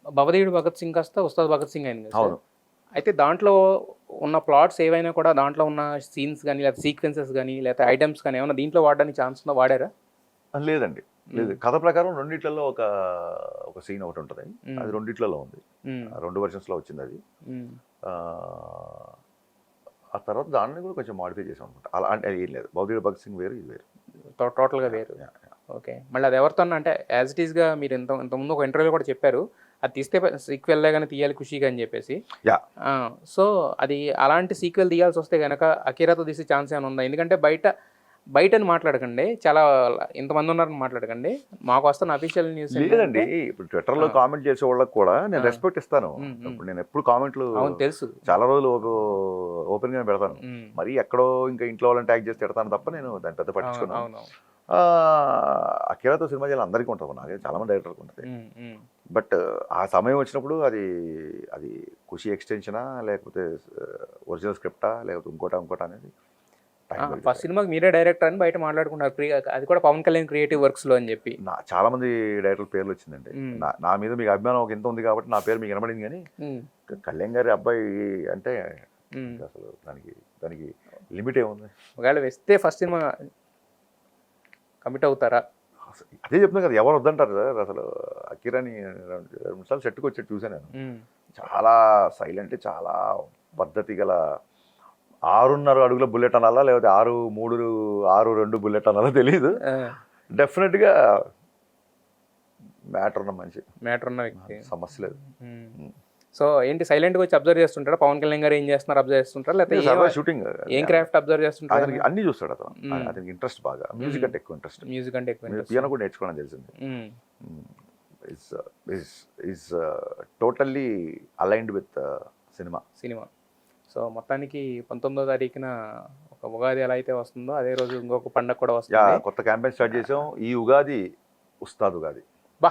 భవదీయుడు భగత్ సింగ్ కాస్త ఉస్తాద్ భగత్ సింగ్ అయింది కదా సార్. అవును. అయితే దాంట్లో ఉన్న ప్లాట్స్ ఏవైనా కూడా దాంట్లో ఉన్న సీన్స్ కానీ లేదా సీక్వెన్సెస్ కానీ లేదా ఐటమ్స్ కానీ ఏమైనా దీంట్లో వాడడానికి ఛాన్స్ ఉందా, వాడారా? లేదండి, లేదు. కథ ప్రకారం రెండిట్లలో ఒక ఒక సీన్ ఒకటి ఉంటుంది, అది రెండిట్లలో ఉంది, రెండు వెర్షన్స్లో వచ్చింది అది. ఆ తర్వాత దాన్ని కూడా కొంచెం మాడిఫై చేసాం అనమాట. అలా అంటే ఏం లేదు, భవదీయుడు భగత్ సింగ్ వేరు, ఇది వేరు, టోటల్గా వేరు. ఓకే, మళ్ళీ అది ఎవరితో అంటే యాజ్ ఇట్ ఈస్గా మీరు ఇంతకుముందు ఒక ఇంటర్వ్యూలో కూడా చెప్పారు, అది తీస్తే సీక్వెల్ కానీ తీయాలి ఖుషీగా అని చెప్పేసి. సో అది అలాంటి సీక్వెల్ తీయాల్సి వస్తే కనుక అకీరాతో తీసే ఛాన్స్ ఏమైనా ఉందా? ఎందుకంటే బయటని మాట్లాడకండి, చాలా ఇంతమంది ఉన్నారని మాట్లాడకండి, మాకు వస్తున్న అఫీషియల్ న్యూస్ లేదండి. ఇప్పుడు ట్విట్టర్లో కామెంట్ చేసే వాళ్ళకి కూడా నేను రెస్పెక్ట్ ఇస్తాను. ఇప్పుడు నేను ఎప్పుడు కామెంట్లు తెలుసు చాలా రోజులు ఓపెన్ గా పెడతాను, మరి ఎక్కడో ఇంకా ఇంట్లో వాళ్ళని ట్యాగ్ చేసి పెడతాను తప్ప నేను దాన్ని పెద్ద పట్టించుకున్నాను. అకీరాతో సినిమా చేయాలి అందరికీ ఉంటుంది, నాకు చాలా మంది డైరెక్టర్కి ఉంటుంది. బట్ ఆ సమయం వచ్చినప్పుడు అది ఖుషి ఎక్స్టెన్షనా లేకపోతే ఒరిజినల్ స్క్రిప్టా లేకపోతే ఇంకోటా అనేది ఫస్ట్ సినిమాకి మీరే డైరెక్టర్ అని బయట మాట్లాడుకుంటారు, అది కూడా పవన్ కళ్యాణ్ క్రియేటివ్ వర్క్స్ లో అని చెప్పి. చాలా మంది డైరెక్టర్ పేర్లు వచ్చిందండి. నా మీద మీకు అభిమానం ఒక ఇంత ఉంది కాబట్టి నా పేరు మీకు వినబడింది, కానీ కళ్యాణ్ గారి అబ్బాయి అంటే అసలు దానికి లిమిట్ ఏముంది? ఒకవేళ వేస్తే ఫస్ట్ సినిమా కమిట్ అవుతారా? అదే చెప్తున్నా కదా, ఎవరు వద్దంటారు సార్. అసలు అకీరాని 2 సార్లు సెట్కి వచ్చి చూసాను నేను. చాలా సైలెంట్, చాలా పద్ధతి గల 6.5 అడుగుల బుల్లెట్ అనాలా లేకపోతే 6.2 బుల్లెట్ అనాలా తెలియదు. డెఫినెట్గా మ్యాటర్ ఉన్న వ్యక్తి, సమస్య లేదు. సో ఏంటి సైలెంట్గా వచ్చి అబ్జర్వ్ చేస్తుంటారా? పవన్ కళ్యాణ్ గారు ఏం చేస్తున్నారు అబ్జర్వ్ చేస్తుంటారా, లేకపోతే షూటింగ్ ఏం క్రాఫ్ట్ అబ్జర్వ్ చేస్తుంటారు? అతనికి అన్ని చూస్తాడు అతను, అతనికి ఇంట్రెస్ట్ బాగా, మ్యూజిక్ అంటే ఎక్కువ ఇంట్రెస్ట్. పియానో కూడా నేర్చుకోవడం తెలిసింది. Is totally aligned with cinema. So మొత్తానికి 19వ తారీఖున ఒక ఉగాది ఎలా అయితే వస్తుందో అదే రోజు ఇంకొక పండగ కూడా వస్తుంది. కొత్త క్యాంపెయిన్ స్టార్ట్ చేసాం. ఈ ఉగాది ఉస్తాద్ ఉగాది. బా